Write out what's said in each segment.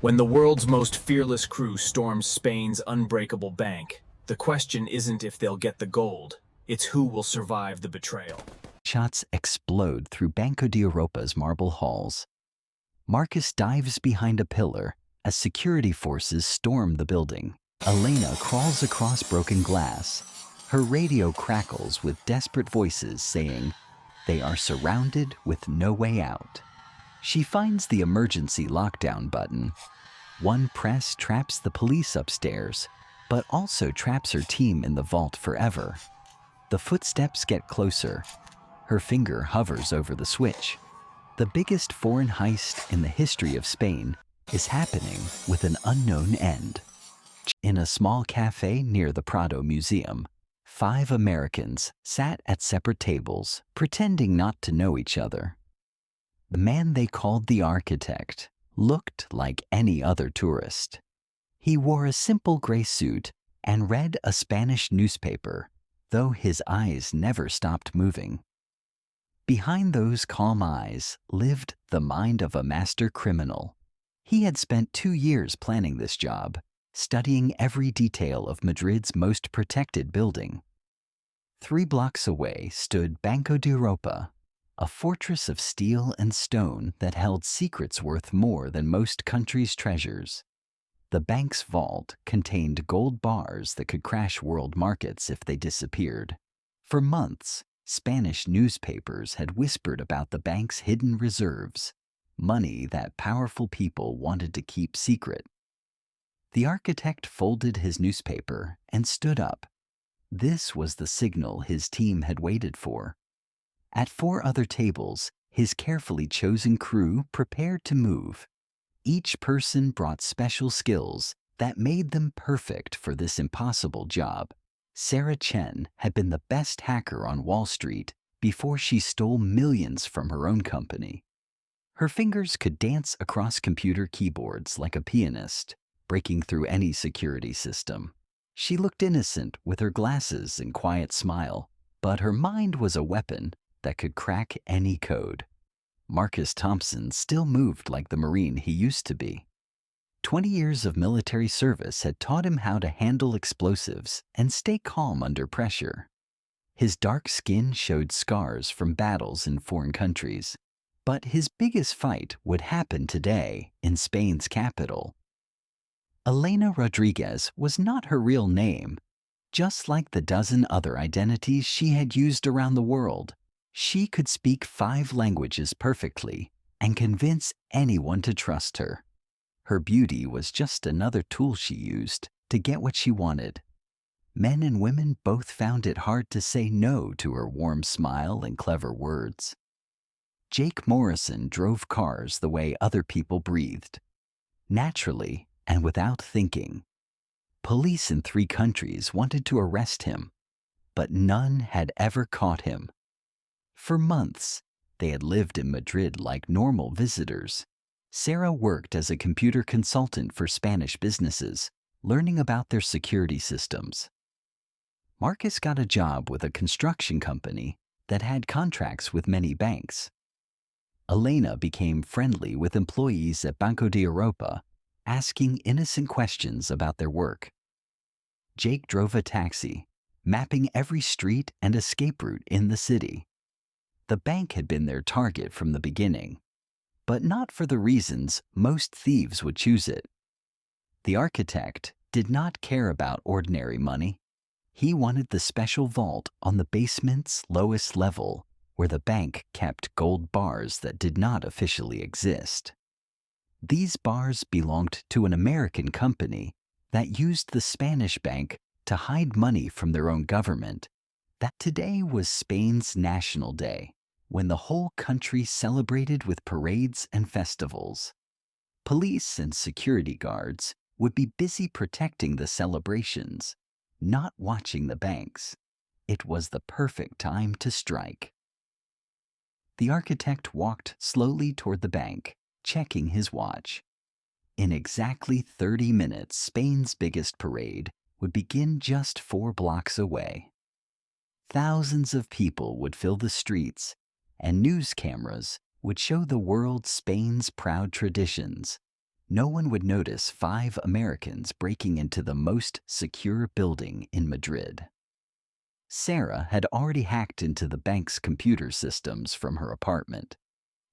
When the world's most fearless crew storms Spain's unbreakable bank, the question isn't if they'll get the gold, it's who will survive the betrayal. Shots explode through Banco de Europa's marble halls. Marcus dives behind a pillar as security forces storm the building. Elena crawls across broken glass. Her radio crackles with desperate voices saying, "They are surrounded with no way out." She finds the emergency lockdown button. One press traps the police upstairs, but also traps her team in the vault forever. The footsteps get closer. Her finger hovers over the switch. The biggest foreign heist in the history of Spain is happening with an unknown end. In a small cafe near the Prado Museum, 5 Americans sat at separate tables, pretending not to know each other. The man they called the architect looked like any other tourist. He wore a simple gray suit and read a Spanish newspaper, though his eyes never stopped moving. Behind those calm eyes lived the mind of a master criminal. He had spent 2 years planning this job, studying every detail of Madrid's most protected building. 3 blocks away stood Banco de Europa, a fortress of steel and stone that held secrets worth more than most countries' treasures. The bank's vault contained gold bars that could crash world markets if they disappeared. For months, Spanish newspapers had whispered about the bank's hidden reserves, money that powerful people wanted to keep secret. The architect folded his newspaper and stood up. This was the signal his team had waited for. At 4 other tables, his carefully chosen crew prepared to move. Each person brought special skills that made them perfect for this impossible job. Sarah Chen had been the best hacker on Wall Street before she stole millions from her own company. Her fingers could dance across computer keyboards like a pianist, breaking through any security system. She looked innocent with her glasses and quiet smile, but her mind was a weapon that could crack any code. Marcus Thompson still moved like the Marine he used to be. 20 years of military service had taught him how to handle explosives and stay calm under pressure. His dark skin showed scars from battles in foreign countries, but his biggest fight would happen today in Spain's capital. Elena Rodriguez was not her real name. Just like the dozen other identities she had used around the world, she could speak 5 languages perfectly and convince anyone to trust her. Her beauty was just another tool she used to get what she wanted. Men and women both found it hard to say no to her warm smile and clever words. Jake Morrison drove cars the way other people breathed, naturally and without thinking. Police in 3 countries wanted to arrest him, but none had ever caught him. For months, they had lived in Madrid like normal visitors. Sarah worked as a computer consultant for Spanish businesses, learning about their security systems. Marcus got a job with a construction company that had contracts with many banks. Elena became friendly with employees at Banco de Europa, asking innocent questions about their work. Jake drove a taxi, mapping every street and escape route in the city. The bank had been their target from the beginning, but not for the reasons most thieves would choose it. The architect did not care about ordinary money. He wanted the special vault on the basement's lowest level, where the bank kept gold bars that did not officially exist. These bars belonged to an American company that used the Spanish bank to hide money from their own government. That today was Spain's National Day, when the whole country celebrated with parades and festivals. Police and security guards would be busy protecting the celebrations, not watching the banks. It was the perfect time to strike. The architect walked slowly toward the bank, checking his watch. In exactly 30 minutes, Spain's biggest parade would begin just 4 blocks away. Thousands of people would fill the streets, and news cameras would show the world Spain's proud traditions. no one would notice 5 Americans breaking into the most secure building in Madrid. Sarah had already hacked into the bank's computer systems from her apartment.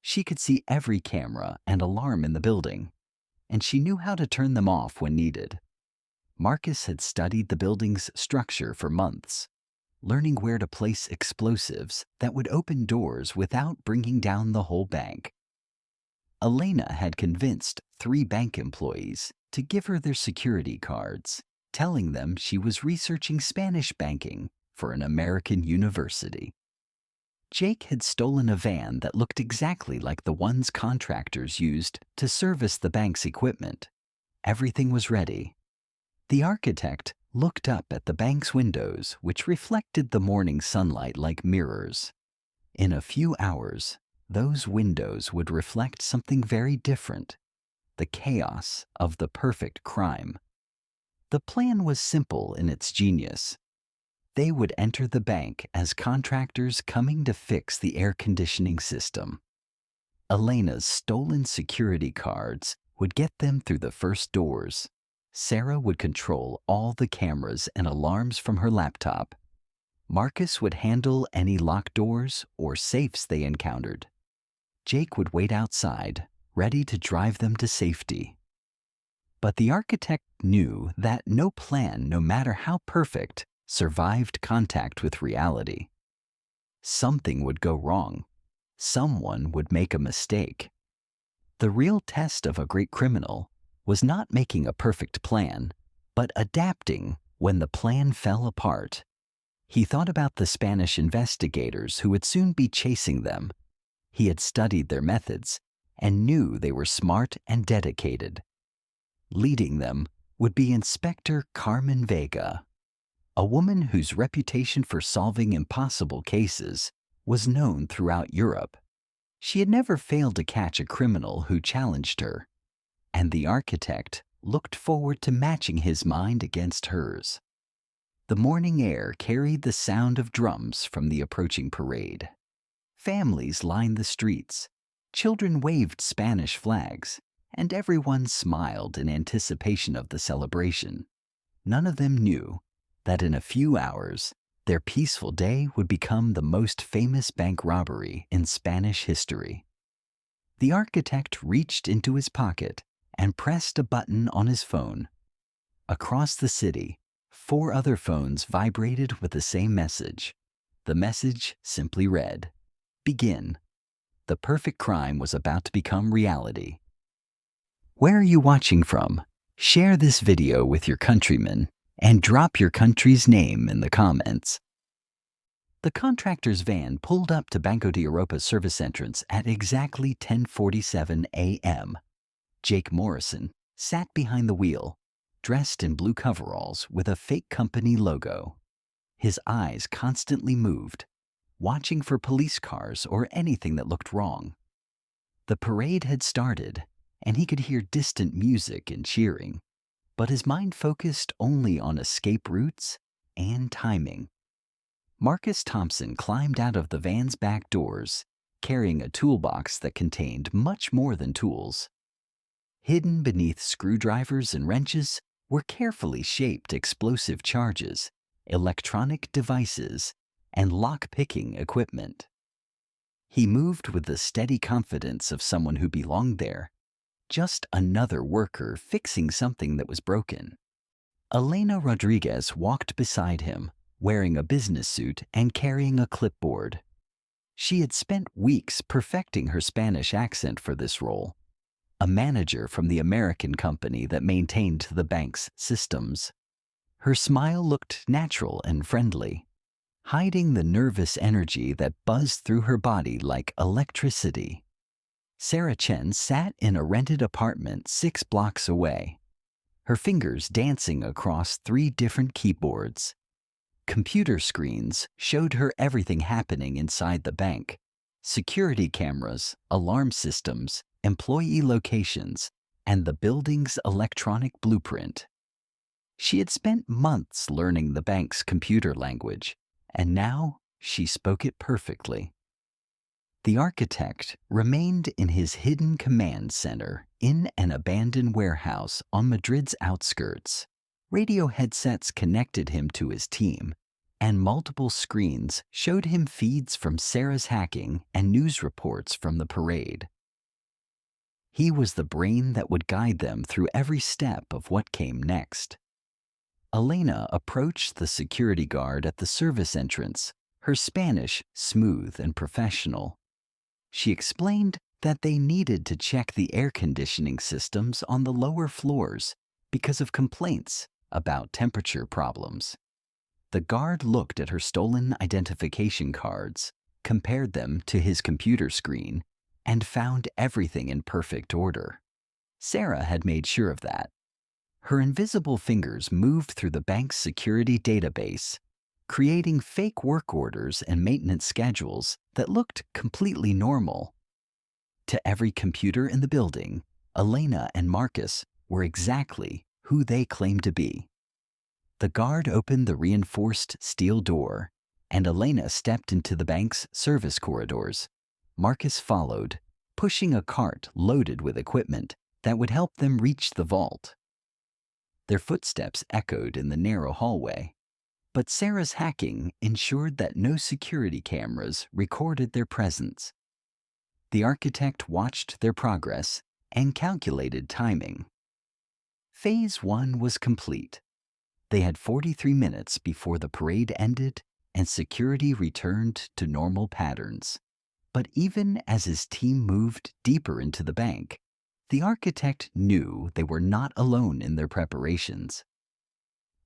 She could see every camera and alarm in the building, and she knew how to turn them off when needed. Marcus had studied the building's structure for months, learning where to place explosives that would open doors without bringing down the whole bank. Elena had convinced 3 bank employees to give her their security cards, telling them she was researching Spanish banking for an American university. Jake had stolen a van that looked exactly like the ones contractors used to service the bank's equipment. Everything was ready. The architect looked up at the bank's windows, which reflected the morning sunlight like mirrors. In a few hours, those windows would reflect something very different: the chaos of the perfect crime. The plan was simple in its genius. They would enter the bank as contractors coming to fix the air conditioning system. Elena's stolen security cards would get them through the first doors. Sarah would control all the cameras and alarms from her laptop. Marcus would handle any locked doors or safes they encountered. Jake would wait outside, ready to drive them to safety. But the architect knew that no plan, no matter how perfect, survived contact with reality. Something would go wrong. Someone would make a mistake. The real test of a great criminal was not making a perfect plan, but adapting when the plan fell apart. He thought about the Spanish investigators who would soon be chasing them. He had studied their methods and knew they were smart and dedicated. Leading them would be Inspector Carmen Vega, a woman whose reputation for solving impossible cases was known throughout Europe. She had never failed to catch a criminal who challenged her, and the architect looked forward to matching his mind against hers. The morning air carried the sound of drums from the approaching parade. Families lined the streets, children waved Spanish flags, and everyone smiled in anticipation of the celebration. None of them knew that in a few hours, their peaceful day would become the most famous bank robbery in Spanish history. The architect reached into his pocket and pressed a button on his phone. Across the city, 4 other phones vibrated with the same message. The message simply read, "Begin." The perfect crime was about to become reality. Where are you watching from? Share this video with your countrymen and drop your country's name in the comments. The contractor's van pulled up to Banco de Europa's service entrance at exactly 10:47 a.m. Jake Morrison sat behind the wheel, dressed in blue coveralls with a fake company logo. His eyes constantly moved, watching for police cars or anything that looked wrong. The parade had started, and he could hear distant music and cheering, but his mind focused only on escape routes and timing. Marcus Thompson climbed out of the van's back doors, carrying a toolbox that contained much more than tools. Hidden beneath screwdrivers and wrenches were carefully shaped explosive charges, electronic devices, and lock-picking equipment. He moved with the steady confidence of someone who belonged there, just another worker fixing something that was broken. Elena Rodriguez walked beside him, wearing a business suit and carrying a clipboard. She had spent weeks perfecting her Spanish accent for this role, a manager from the American company that maintained the bank's systems. Her smile looked natural and friendly, hiding the nervous energy that buzzed through her body like electricity. Sarah Chen sat in a rented apartment 6 blocks away, her fingers dancing across 3 different keyboards. Computer screens showed her everything happening inside the bank: security cameras, alarm systems, employee locations, and the building's electronic blueprint. She had spent months learning the bank's computer language, and now she spoke it perfectly. The architect remained in his hidden command center In an abandoned warehouse on Madrid's outskirts, radio headsets connected him to his team, and multiple screens showed him feeds from Sarah's hacking and news reports from the parade. He was the brain that would guide them through every step of what came next. Elena approached the security guard at the service entrance, her Spanish smooth and professional. She explained that they needed to check the air conditioning systems on the lower floors because of complaints about temperature problems. The guard looked at her stolen identification cards, compared them to his computer screen, and found everything in perfect order. Sarah had made sure of that. Her invisible fingers moved through the bank's security database, creating fake work orders and maintenance schedules that looked completely normal. To every computer in the building, Elena and Marcus were exactly who they claimed to be. The guard opened the reinforced steel door, and Elena stepped into the bank's service corridors. Marcus followed, pushing a cart loaded with equipment that would help them reach the vault. Their footsteps echoed in the narrow hallway, but Sarah's hacking ensured that no security cameras recorded their presence. The architect watched their progress and calculated timing. Phase 1 was complete. They had 43 minutes before the parade ended and security returned to normal patterns. But even as his team moved deeper into the bank, the architect knew they were not alone in their preparations.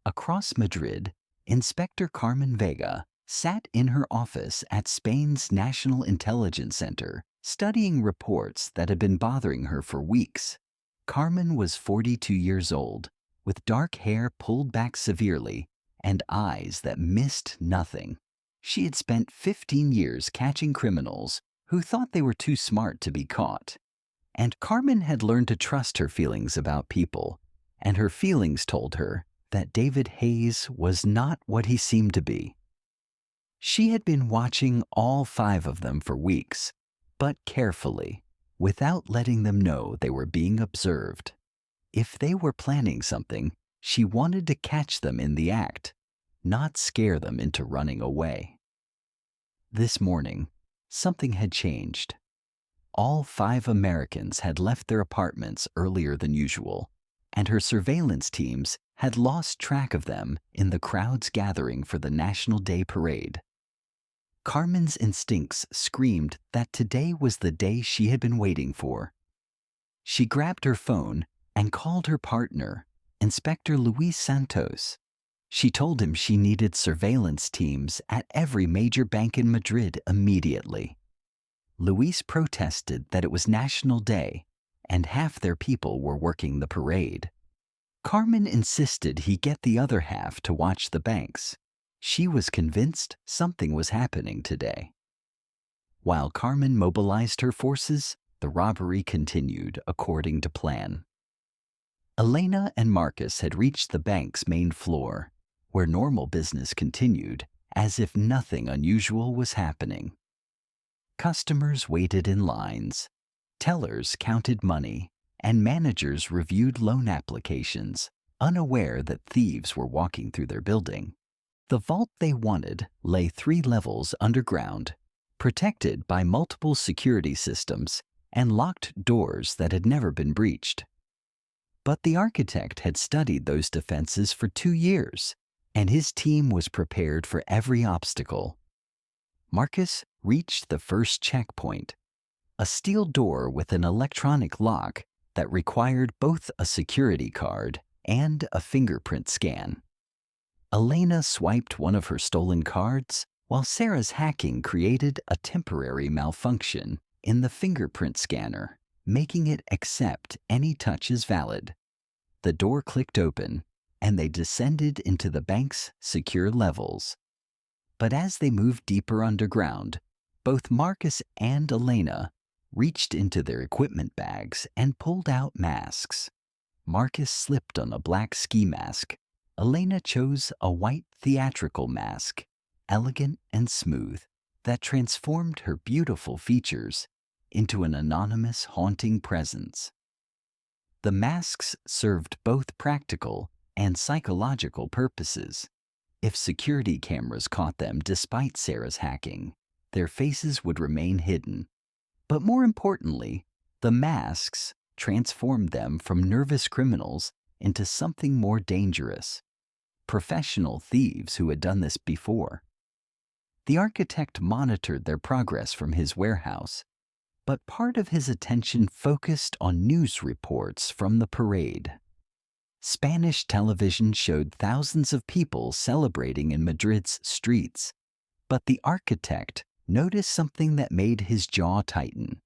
Across Madrid, Inspector Carmen Vega sat in her office at Spain's National Intelligence Center, studying reports that had been bothering her for weeks. Carmen was 42 years old, with dark hair pulled back severely and eyes that missed nothing. She had spent 15 years catching criminals who thought they were too smart to be caught. And Carmen had learned to trust her feelings about people, and her feelings told her that David Hayes was not what he seemed to be. She had been watching all 5 of them for weeks, but carefully, without letting them know they were being observed. If they were planning something, she wanted to catch them in the act, not scare them into running away. This morning, something had changed. All 5 Americans had left their apartments earlier than usual, and her surveillance teams had lost track of them in the crowds gathering for the National Day Parade. Carmen's instincts screamed that today was the day she had been waiting for. She grabbed her phone and called her partner, Inspector Luis Santos. She told him she needed surveillance teams at every major bank in Madrid immediately. Luis protested that it was National Day and half their people were working the parade. Carmen insisted he get the other half to watch the banks. She was convinced something was happening today. While Carmen mobilized her forces, the robbery continued according to plan. Elena and Marcus had reached the bank's main floor, where normal business continued as if nothing unusual was happening. Customers waited in lines, tellers counted money, and managers reviewed loan applications, unaware that thieves were walking through their building. The vault they wanted lay 3 levels underground, protected by multiple security systems and locked doors that had never been breached. But the architect had studied those defenses for 2 years, and his team was prepared for every obstacle. Marcus reached the first checkpoint, a steel door with an electronic lock that required both a security card and a fingerprint scan. Elena swiped one of her stolen cards, while Sarah's hacking created a temporary malfunction in the fingerprint scanner, making it accept any touch as valid. The door clicked open, and they descended into the bank's secure levels. But as they moved deeper underground, both Marcus and Elena reached into their equipment bags and pulled out masks. Marcus slipped on a black ski mask. Elena chose a white theatrical mask, elegant and smooth, that transformed her beautiful features into an anonymous, haunting presence. The masks served both practical and psychological purposes. If security cameras caught them despite Sarah's hacking, their faces would remain hidden. But more importantly, the masks transformed them from nervous criminals into something more dangerous. Professional thieves who had done this before. The architect monitored their progress from his warehouse, but part of his attention focused on news reports from the parade. Spanish television showed thousands of people celebrating in Madrid's streets, but the architect noticed something that made his jaw tighten.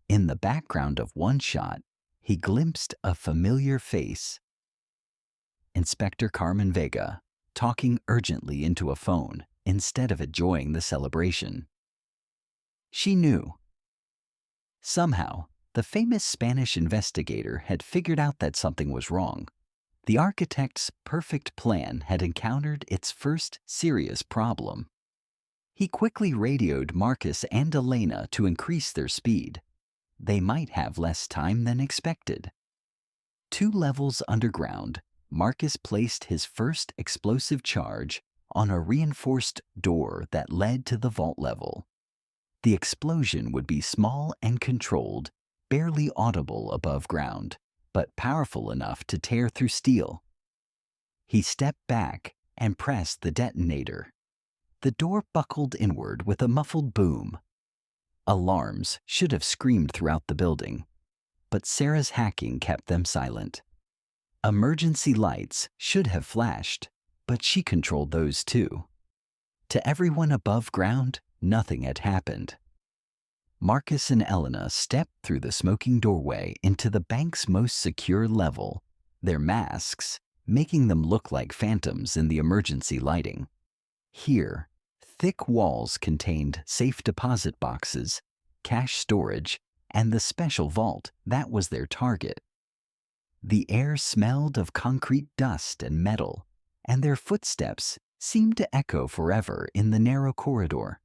In the background of one shot, he glimpsed a familiar face. Inspector Carmen Vega, talking urgently into a phone instead of enjoying the celebration. She knew. Somehow, the famous Spanish investigator had figured out that something was wrong. The architect's perfect plan had encountered its first serious problem. He quickly radioed Marcus and Elena to increase their speed. They might have less time than expected. 2 levels underground, Marcus placed his first explosive charge on a reinforced door that led to the vault level. The explosion would be small and controlled, barely audible above ground, but powerful enough to tear through steel. He stepped back and pressed the detonator. The door buckled inward with a muffled boom. Alarms should have screamed throughout the building, but Sarah's hacking kept them silent. Emergency lights should have flashed, but she controlled those too. To everyone above ground, nothing had happened. Marcus and Elena stepped through the smoking doorway into the bank's most secure level, their masks making them look like phantoms in the emergency lighting. Here, thick walls contained safe deposit boxes, cash storage, and the special vault that was their target. The air smelled of concrete dust and metal, and their footsteps seemed to echo forever in the narrow corridor.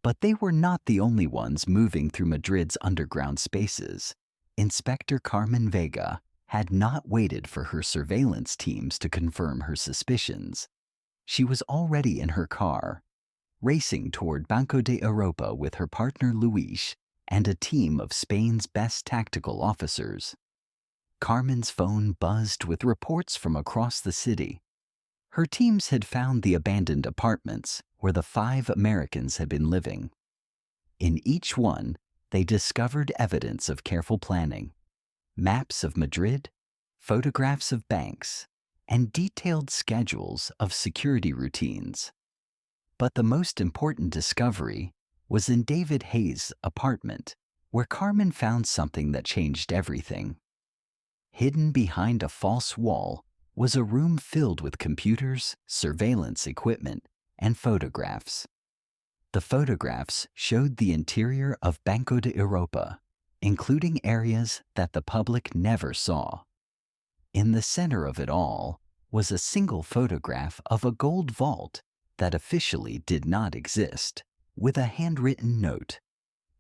But they were not the only ones moving through Madrid's underground spaces. Inspector Carmen Vega had not waited for her surveillance teams to confirm her suspicions. She was already in her car, racing toward Banco de Europa with her partner Luis and a team of Spain's best tactical officers. Carmen's phone buzzed with reports from across the city. Her teams had found the abandoned apartments where the 5 Americans had been living. In each one, they discovered evidence of careful planning, maps of Madrid, photographs of banks, and detailed schedules of security routines. But the most important discovery was in David Hayes' apartment, where Carmen found something that changed everything. Hidden behind a false wall was a room filled with computers, surveillance equipment, and photographs. The photographs showed the interior of Banco de Europa, including areas that the public never saw. In the center of it all was a single photograph of a gold vault that officially did not exist, with a handwritten note.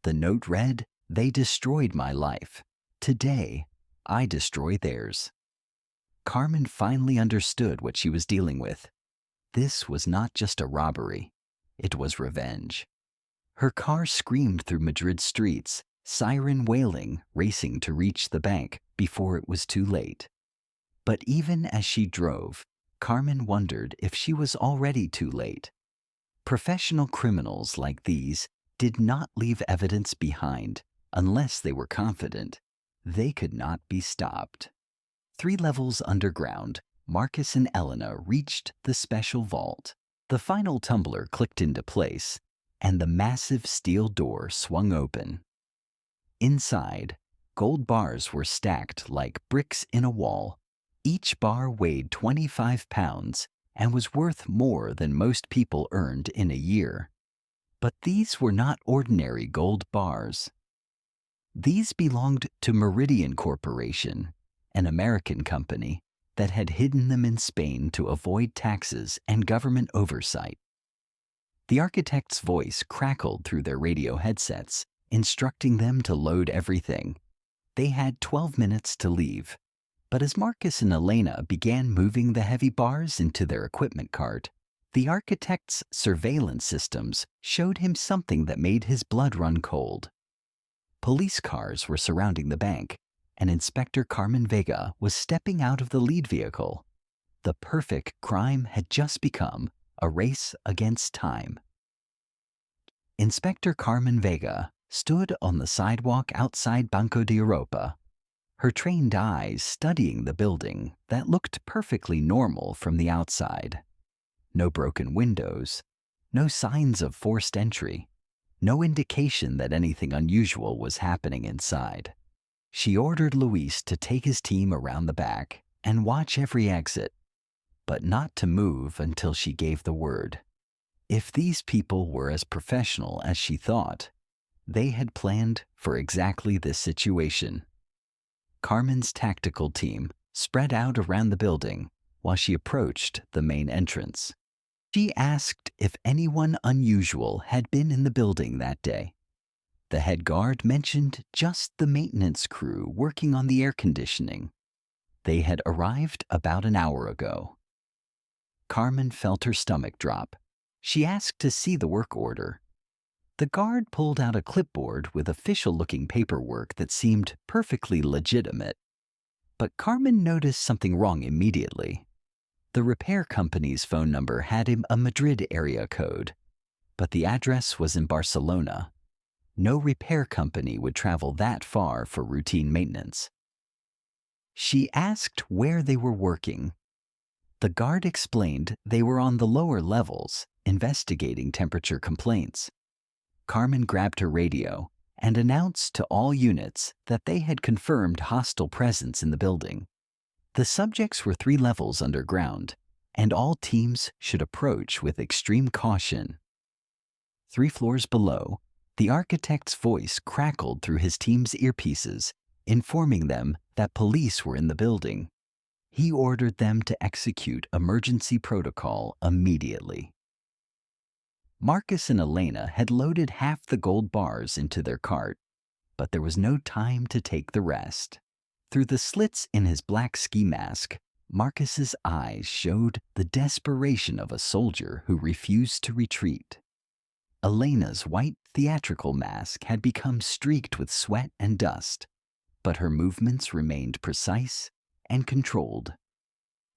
The note read, "They destroyed my life. Today, I destroy theirs." Carmen finally understood what she was dealing with. This was not just a robbery. It was revenge. Her car screamed through Madrid streets, siren wailing, racing to reach the bank before it was too late. But even as she drove, Carmen wondered if she was already too late. Professional criminals like these did not leave evidence behind unless they were confident they could not be stopped. 3 levels underground, Marcus and Elena reached the special vault. The final tumbler clicked into place, and the massive steel door swung open. Inside, gold bars were stacked like bricks in a wall. Each bar weighed 25 pounds and was worth more than most people earned in a year. But these were not ordinary gold bars. These belonged to Meridian Corporation, an American company that had hidden them in Spain to avoid taxes and government oversight. The architect's voice crackled through their radio headsets, instructing them to load everything. They had 12 minutes to leave. But as Marcus and Elena began moving the heavy bars into their equipment cart, the architect's surveillance systems showed him something that made his blood run cold. Police cars were surrounding the bank, and Inspector Carmen Vega was stepping out of the lead vehicle. The perfect crime had just become a race against time. Inspector Carmen Vega stood on the sidewalk outside Banco de Europa, her trained eyes studying the building that looked perfectly normal from the outside. No broken windows, no signs of forced entry, no indication that anything unusual was happening inside. She ordered Luis to take his team around the back and watch every exit, but not to move until she gave the word. If these people were as professional as she thought, they had planned for exactly this situation. Carmen's tactical team spread out around the building while she approached the main entrance. She asked if anyone unusual had been in the building that day. The head guard mentioned just the maintenance crew working on the air conditioning. They had arrived about an hour ago. Carmen felt her stomach drop. She asked to see the work order. The guard pulled out a clipboard with official-looking paperwork that seemed perfectly legitimate. But Carmen noticed something wrong immediately. The repair company's phone number had him a Madrid area code, but the address was in Barcelona. No repair company would travel that far for routine maintenance. She asked where they were working. The guard explained they were on the lower levels, investigating temperature complaints. Carmen grabbed her radio and announced to all units that they had confirmed hostile presence in the building. The subjects were 3 levels underground, and all teams should approach with extreme caution. 3 floors below, the architect's voice crackled through his team's earpieces, informing them that police were in the building. He ordered them to execute emergency protocol immediately. Marcus and Elena had loaded half the gold bars into their cart, but there was no time to take the rest. Through the slits in his black ski mask, Marcus's eyes showed the desperation of a soldier who refused to retreat. Elena's white theatrical mask had become streaked with sweat and dust, but her movements remained precise and controlled.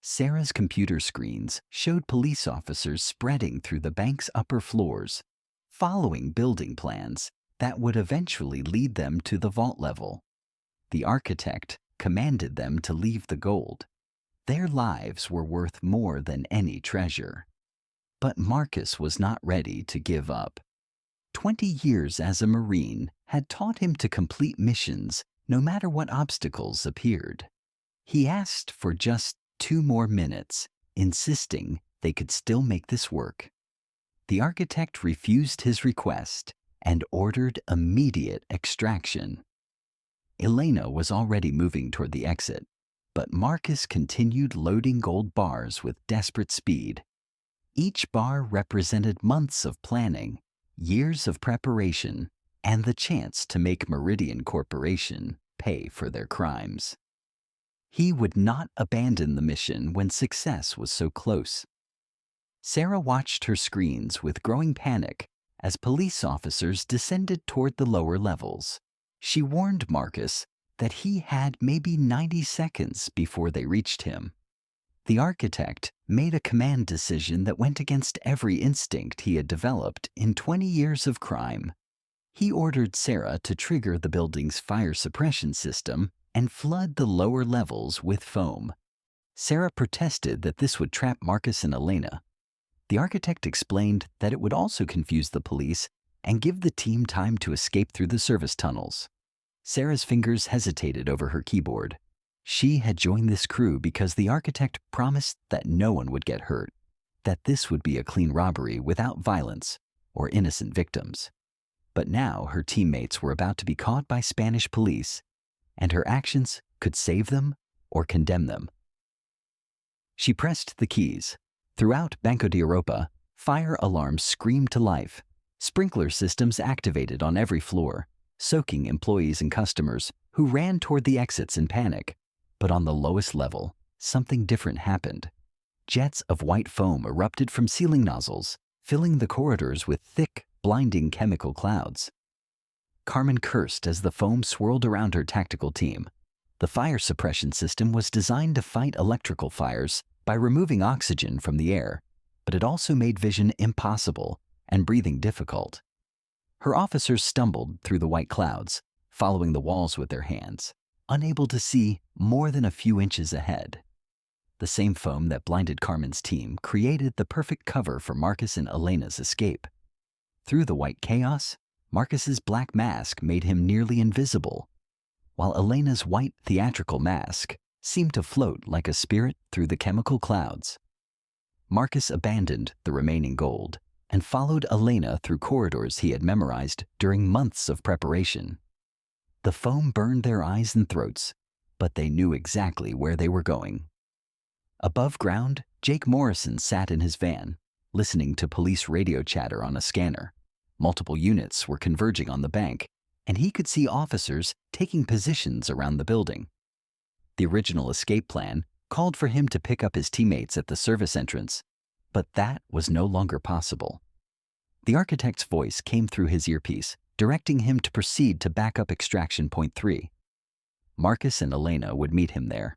Sarah's computer screens showed police officers spreading through the bank's upper floors, following building plans that would eventually lead them to the vault level. The architect commanded them to leave the gold. Their lives were worth more than any treasure. But Marcus was not ready to give up. 20 years as a Marine had taught him to complete missions no matter what obstacles appeared. He asked for just 2 more minutes, insisting they could still make this work. The architect refused his request and ordered immediate extraction. Elena was already moving toward the exit, but Marcus continued loading gold bars with desperate speed. Each bar represented months of planning, years of preparation, and the chance to make Meridian Corporation pay for their crimes. He would not abandon the mission when success was so close. Sarah watched her screens with growing panic as police officers descended toward the lower levels. She warned Marcus that he had maybe 90 seconds before they reached him. The architect made a command decision that went against every instinct he had developed in 20 years of crime. He ordered Sarah to trigger the building's fire suppression system and flood the lower levels with foam. Sarah protested that this would trap Marcus and Elena. The architect explained that it would also confuse the police and give the team time to escape through the service tunnels. Sarah's fingers hesitated over her keyboard. She had joined this crew because the architect promised that no one would get hurt, that this would be a clean robbery without violence or innocent victims. But now her teammates were about to be caught by Spanish police, and her actions could save them or condemn them. She pressed the keys. Throughout Banco de Europa, fire alarms screamed to life. Sprinkler systems activated on every floor, soaking employees and customers who ran toward the exits in panic. But on the lowest level, something different happened. Jets of white foam erupted from ceiling nozzles, filling the corridors with thick, blinding chemical clouds. Carmen cursed as the foam swirled around her tactical team. The fire suppression system was designed to fight electrical fires by removing oxygen from the air, but it also made vision impossible and breathing difficult. Her officers stumbled through the white clouds, following the walls with their hands, unable to see more than a few inches ahead. The same foam that blinded Carmen's team created the perfect cover for Marcus and Elena's escape. Through the white chaos, Marcus's black mask made him nearly invisible, while Elena's white theatrical mask seemed to float like a spirit through the chemical clouds. Marcus abandoned the remaining gold and followed Elena through corridors he had memorized during months of preparation. The foam burned their eyes and throats, but they knew exactly where they were going. Above ground, Jake Morrison sat in his van, listening to police radio chatter on a scanner. Multiple units were converging on the bank, and he could see officers taking positions around the building. The original escape plan called for him to pick up his teammates at the service entrance, but that was no longer possible. The architect's voice came through his earpiece, directing him to proceed to backup extraction point 3. Marcus and Elena would meet him there.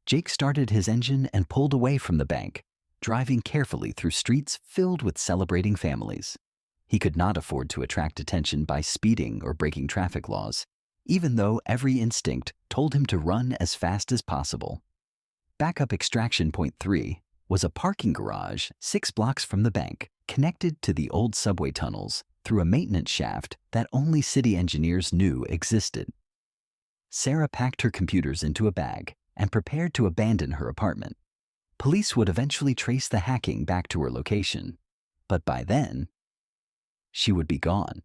Jake started his engine and pulled away from the bank, driving carefully through streets filled with celebrating families. He could not afford to attract attention by speeding or breaking traffic laws, even though every instinct told him to run as fast as possible. Backup extraction point 3 was a parking garage 6 blocks from the bank, connected to the old subway tunnels through a maintenance shaft that only city engineers knew existed. Sarah packed her computers into a bag and prepared to abandon her apartment. Police would eventually trace the hacking back to her location, but by then, she would be gone.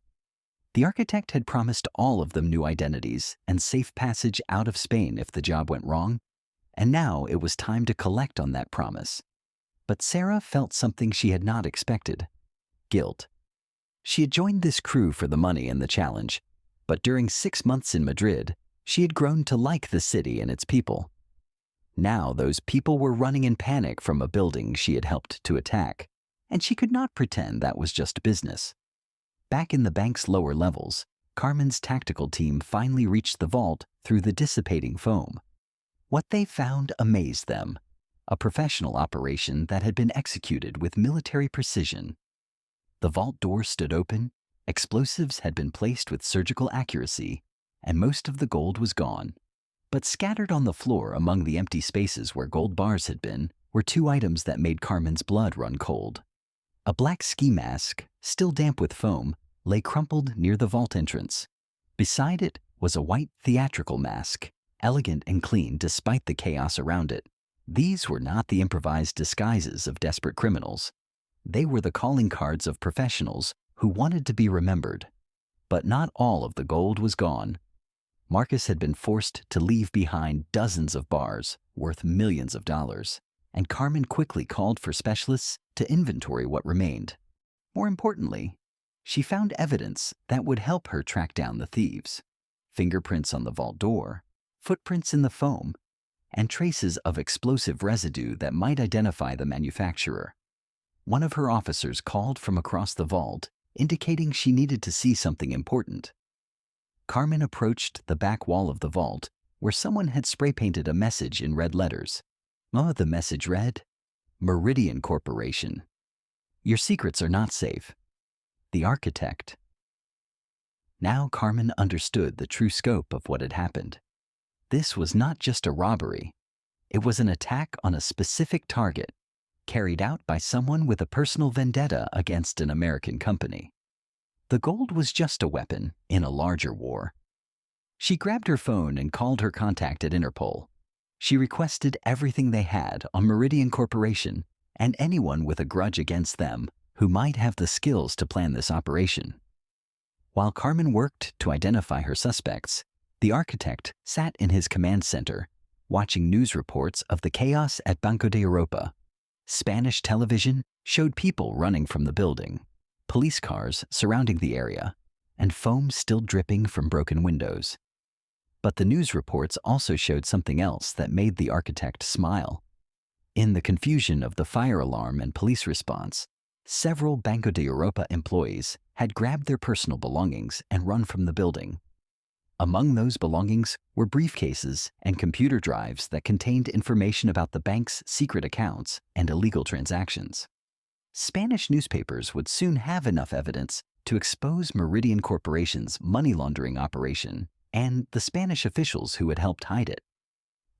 The architect had promised all of them new identities and safe passage out of Spain if the job went wrong, and now it was time to collect on that promise. But Sarah felt something she had not expected: guilt. She had joined this crew for the money and the challenge, but during 6 months in Madrid, she had grown to like the city and its people. Now those people were running in panic from a building she had helped to attack, and she could not pretend that was just business. Back in the bank's lower levels, Carmen's tactical team finally reached the vault through the dissipating foam. What they found amazed them: a professional operation that had been executed with military precision. The vault door stood open, explosives had been placed with surgical accuracy, and most of the gold was gone. But scattered on the floor among the empty spaces where gold bars had been were 2 items that made Carmen's blood run cold. A black ski mask, still damp with foam, lay crumpled near the vault entrance. Beside it was a white theatrical mask, elegant and clean despite the chaos around it. These were not the improvised disguises of desperate criminals. They were the calling cards of professionals who wanted to be remembered. But not all of the gold was gone. Marcus had been forced to leave behind dozens of bars worth millions of dollars, and Carmen quickly called for specialists to inventory what remained. More importantly, she found evidence that would help her track down the thieves: fingerprints on the vault door, footprints in the foam, and traces of explosive residue that might identify the manufacturer. One of her officers called from across the vault, indicating she needed to see something important. Carmen approached the back wall of the vault, where someone had spray-painted a message in red letters. The message read, "Meridian Corporation. Your secrets are not safe. The architect." Now Carmen understood the true scope of what had happened. This was not just a robbery. It was an attack on a specific target, carried out by someone with a personal vendetta against an American company. The gold was just a weapon in a larger war. She grabbed her phone and called her contact at Interpol. She requested everything they had on Meridian Corporation and anyone with a grudge against them who might have the skills to plan this operation. While Carmen worked to identify her suspects, the architect sat in his command center, watching news reports of the chaos at Banco de Europa. Spanish television showed people running from the building, police cars surrounding the area, and foam still dripping from broken windows. But the news reports also showed something else that made the architect smile. In the confusion of the fire alarm and police response, several Banco de Europa employees had grabbed their personal belongings and run from the building. Among those belongings were briefcases and computer drives that contained information about the bank's secret accounts and illegal transactions. Spanish newspapers would soon have enough evidence to expose Meridian Corporation's money laundering operation and the Spanish officials who had helped hide it.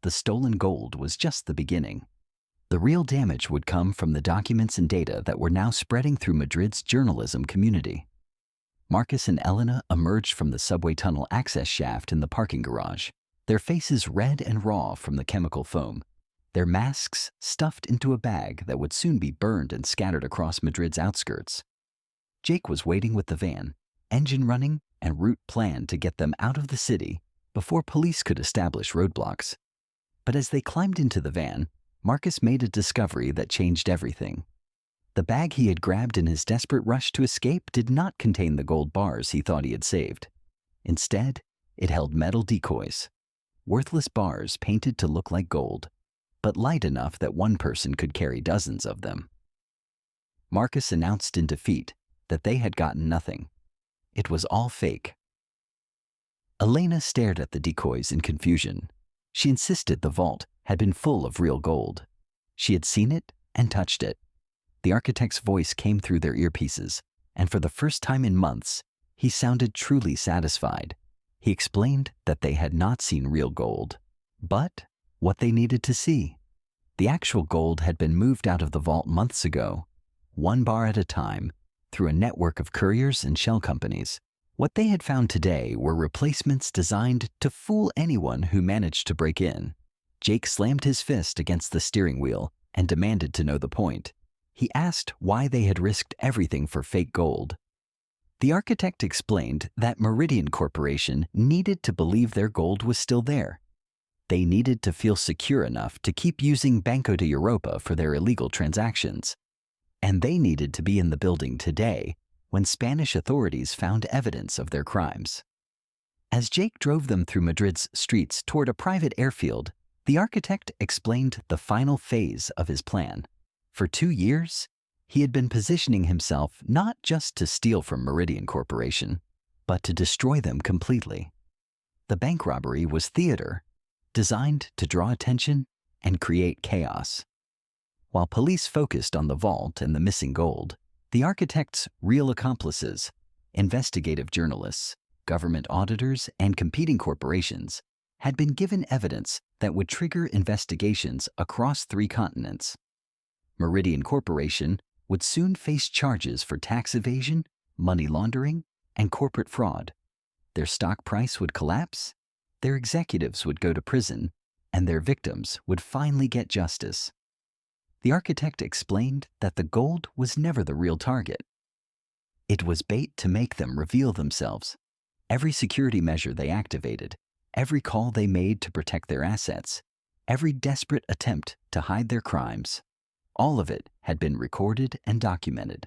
The stolen gold was just the beginning. The real damage would come from the documents and data that were now spreading through Madrid's journalism community. Marcus and Elena emerged from the subway tunnel access shaft in the parking garage, their faces red and raw from the chemical foam, their masks stuffed into a bag that would soon be burned and scattered across Madrid's outskirts. Jake was waiting with the van, engine running and route planned to get them out of the city before police could establish roadblocks. But as they climbed into the van, Marcus made a discovery that changed everything. The bag he had grabbed in his desperate rush to escape did not contain the gold bars he thought he had saved. Instead, it held metal decoys, worthless bars painted to look like gold, but light enough that one person could carry dozens of them. Marcus announced in defeat that they had gotten nothing. It was all fake. Elena stared at the decoys in confusion. She insisted the vault had been full of real gold. She had seen it and touched it. The architect's voice came through their earpieces, and for the first time in months, he sounded truly satisfied. He explained that they had not seen real gold, but what they needed to see. The actual gold had been moved out of the vault months ago, one bar at a time, through a network of couriers and shell companies. What they had found today were replacements designed to fool anyone who managed to break in. Jake slammed his fist against the steering wheel and demanded to know the point. He asked why they had risked everything for fake gold. The architect explained that Meridian Corporation needed to believe their gold was still there. They needed to feel secure enough to keep using Banco de Europa for their illegal transactions. And they needed to be in the building today when Spanish authorities found evidence of their crimes. As Jake drove them through Madrid's streets toward a private airfield, the architect explained the final phase of his plan. For 2 years, he had been positioning himself not just to steal from Meridian Corporation, but to destroy them completely. The bank robbery was theater, designed to draw attention and create chaos. While police focused on the vault and the missing gold, the architect's real accomplices, investigative journalists, government auditors, and competing corporations, had been given evidence that would trigger investigations across 3 continents. Meridian Corporation would soon face charges for tax evasion, money laundering, and corporate fraud. Their stock price would collapse, their executives would go to prison, and their victims would finally get justice. The architect explained that the gold was never the real target. It was bait to make them reveal themselves. Every security measure they activated, every call they made to protect their assets, every desperate attempt to hide their crimes, all of it had been recorded and documented.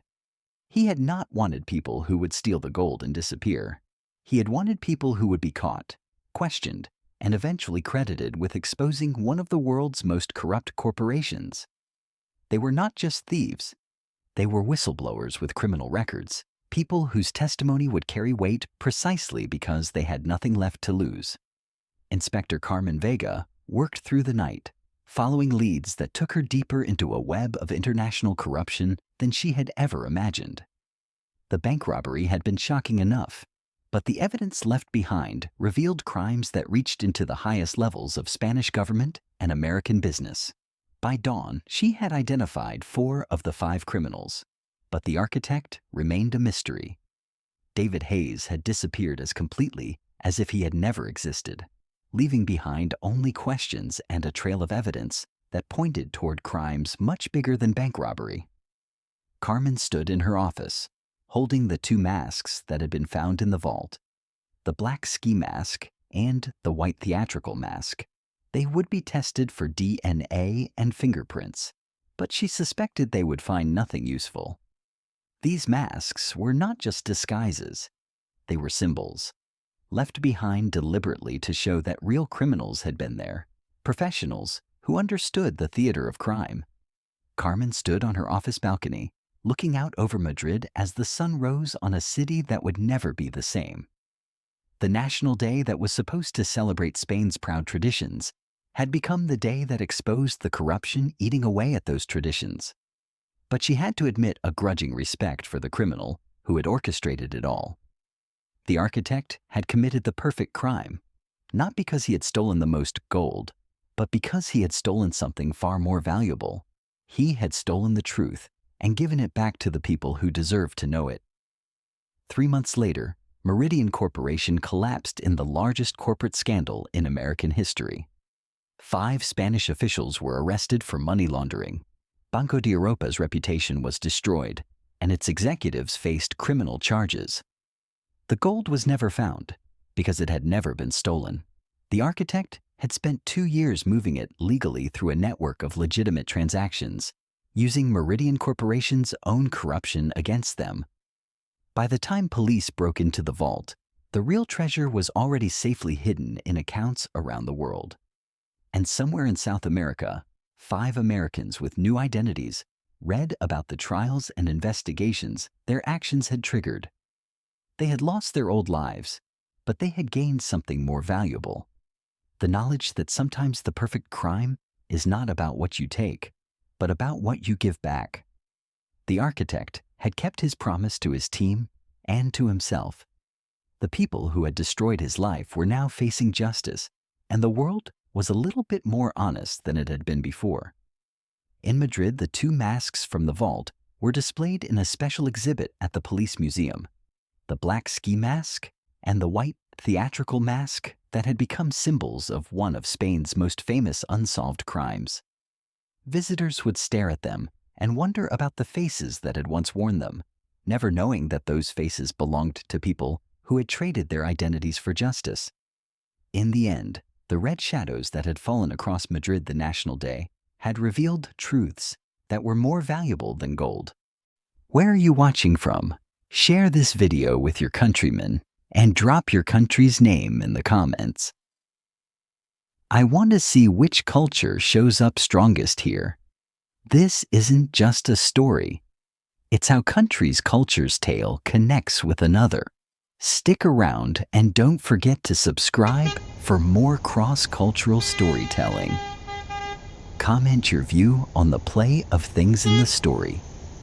He had not wanted people who would steal the gold and disappear. He had wanted people who would be caught, questioned, and eventually credited with exposing one of the world's most corrupt corporations. They were not just thieves. They were whistleblowers with criminal records, people whose testimony would carry weight precisely because they had nothing left to lose. Inspector Carmen Vega worked through the night, following leads that took her deeper into a web of international corruption than she had ever imagined. The bank robbery had been shocking enough, but the evidence left behind revealed crimes that reached into the highest levels of Spanish government and American business. By dawn, she had identified 4 of the 5 criminals, but the architect remained a mystery. David Hayes had disappeared as completely as if he had never existed, leaving behind only questions and a trail of evidence that pointed toward crimes much bigger than bank robbery. Carmen stood in her office, holding the 2 masks that had been found in the vault, the black ski mask and the white theatrical mask. They would be tested for DNA and fingerprints, but she suspected they would find nothing useful. These masks were not just disguises. They were symbols, left behind deliberately to show that real criminals had been there, professionals who understood the theater of crime. Carmen stood on her office balcony, looking out over Madrid as the sun rose on a city that would never be the same. The national day that was supposed to celebrate Spain's proud traditions had become the day that exposed the corruption eating away at those traditions. But she had to admit a grudging respect for the criminal who had orchestrated it all. The architect had committed the perfect crime, not because he had stolen the most gold, but because he had stolen something far more valuable. He had stolen the truth and given it back to the people who deserved to know it. 3 months later, Meridian Corporation collapsed in the largest corporate scandal in American history. 5 Spanish officials were arrested for money laundering. Banco de Europa's reputation was destroyed, and its executives faced criminal charges. The gold was never found because it had never been stolen. The architect had spent 2 years moving it legally through a network of legitimate transactions, using Meridian Corporation's own corruption against them. By the time police broke into the vault, the real treasure was already safely hidden in accounts around the world. And somewhere in South America, 5 Americans with new identities read about the trials and investigations their actions had triggered. They had lost their old lives, but they had gained something more valuable. The knowledge that sometimes the perfect crime is not about what you take, but about what you give back. The architect had kept his promise to his team and to himself. The people who had destroyed his life were now facing justice, and the world was a little bit more honest than it had been before. In Madrid, the 2 masks from the vault were displayed in a special exhibit at the police museum. The black ski mask and the white theatrical mask that had become symbols of one of Spain's most famous unsolved crimes. Visitors would stare at them and wonder about the faces that had once worn them, never knowing that those faces belonged to people who had traded their identities for justice. In the end, the red shadows that had fallen across Madrid the National Day had revealed truths that were more valuable than gold. Where are you watching from? Share this video with your countrymen and drop your country's name in the comments. I want to see which culture shows up strongest here. This isn't just a story. It's how country's culture's tale connects with another. Stick around and don't forget to subscribe for more cross-cultural storytelling. Comment your view on the play of things in the story.